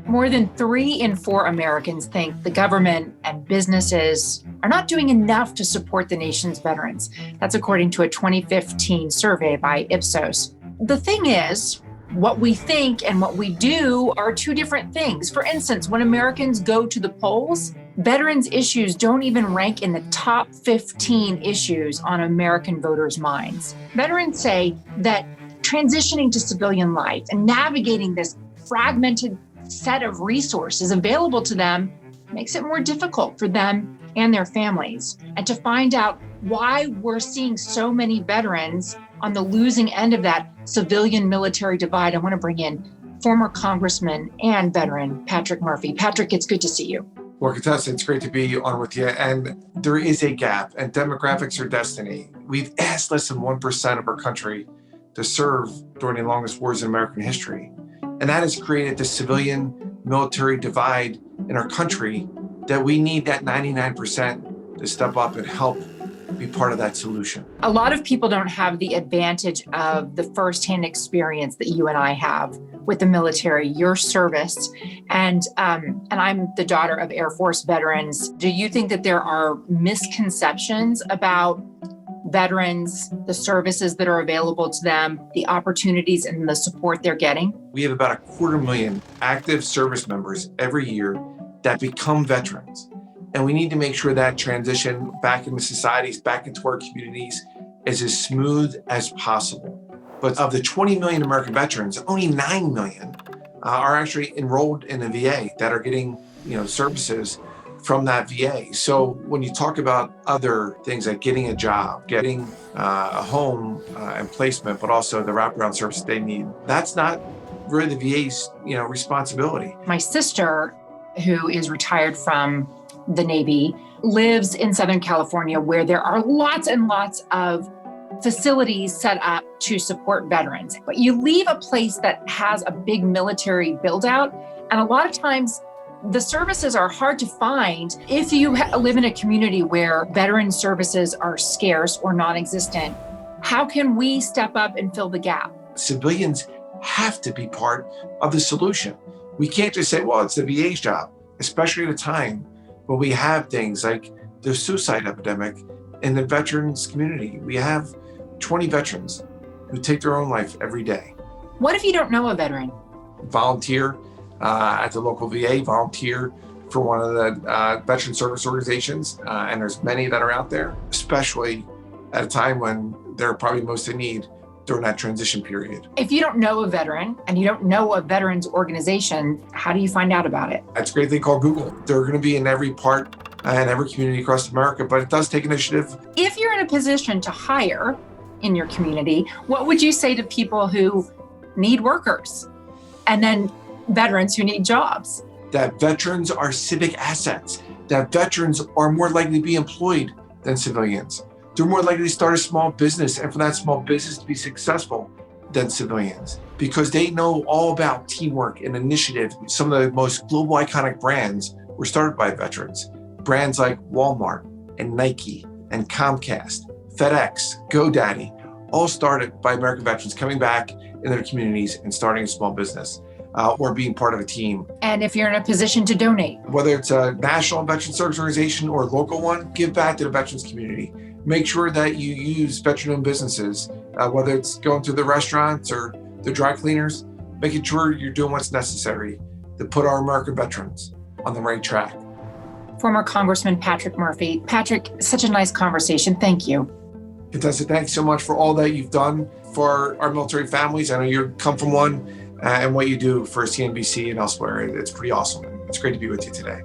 More than 3 in 4 Americans think the government and businesses are not doing enough to support the nation's veterans. That's according to a 2015 survey by Ipsos. The thing is, what we think and what we do are two different things. For instance, when Americans go to the polls, veterans issues don't even rank in the top 15 issues on American voters' minds. Veterans say that transitioning to civilian life and navigating this fragmented set of resources available to them makes it more difficult for them and their families. And to find out why we're seeing so many veterans on the losing end of that civilian-military divide, I want to bring in former Congressman and veteran Patrick Murphy. Patrick, it's good to see you. Well, Contessa, it's great to be on with you. And there is a gap, and demographics are destiny. We've asked less than 1% of our country to serve during the longest wars in American history. And that has created the civilian-military divide in our country that we need that 99% to step up and help be part of that solution. A lot of people don't have the advantage of the firsthand experience that you and I have with the military, your service, and I'm the daughter of Air Force veterans. Do you think that there are misconceptions about veterans, the services that are available to them, the opportunities and the support they're getting? We have about 250,000 active service members every year that become veterans. And we need to make sure that transition back into societies, back into our communities is as smooth as possible. But of the 20 million American veterans, only 9 million are actually enrolled in the VA that are getting, services from that VA. So when you talk about other things like getting a job, getting a home and placement, but also the wraparound services they need, that's not really the VA's, responsibility. My sister, who is retired from the Navy, lives in Southern California, where there are lots and lots of facilities set up to support veterans. But you leave a place that has a big military build out, and a lot of times the services are hard to find if you live in a community where veteran services are scarce or non-existent. How can we step up and fill the gap? Civilians have to be part of the solution. We can't just say, well, it's the VA's job, especially at a time when we have things like the suicide epidemic in the veterans community. We have 20 veterans who take their own life every day. What if you don't know a veteran? Volunteer at the local VA, volunteer for one of the veteran service organizations, and there's many that are out there, especially at a time when they're probably most in need during that transition period. If you don't know a veteran and you don't know a veterans organization, how do you find out about it? That's a great thing called Google. They're going to be in every part and every community across America, but it does take initiative. If you're in a position to hire in your community, what would you say to people who need workers and then veterans who need jobs? That veterans are civic assets, that veterans are more likely to be employed than civilians. They're more likely to start a small business and for that small business to be successful than civilians because they know all about teamwork and initiative. Some of the most global iconic brands were started by veterans. Brands like Walmart and Nike and Comcast, FedEx, GoDaddy, all started by American veterans coming back in their communities and starting a small business or being part of a team. And if you're in a position to donate, whether it's a national veteran service organization or a local one, give back to the veterans community. Make sure that you use veteran-owned businesses, whether it's going through the restaurants or the dry cleaners, making sure you're doing what's necessary to put our American veterans on the right track. Former Congressman Patrick Murphy. Patrick, such a nice conversation. Thank you. Contessa, thanks so much for all that you've done for our military families. I know you come from one, and what you do for CNBC and elsewhere. It's pretty awesome. It's great to be with you today.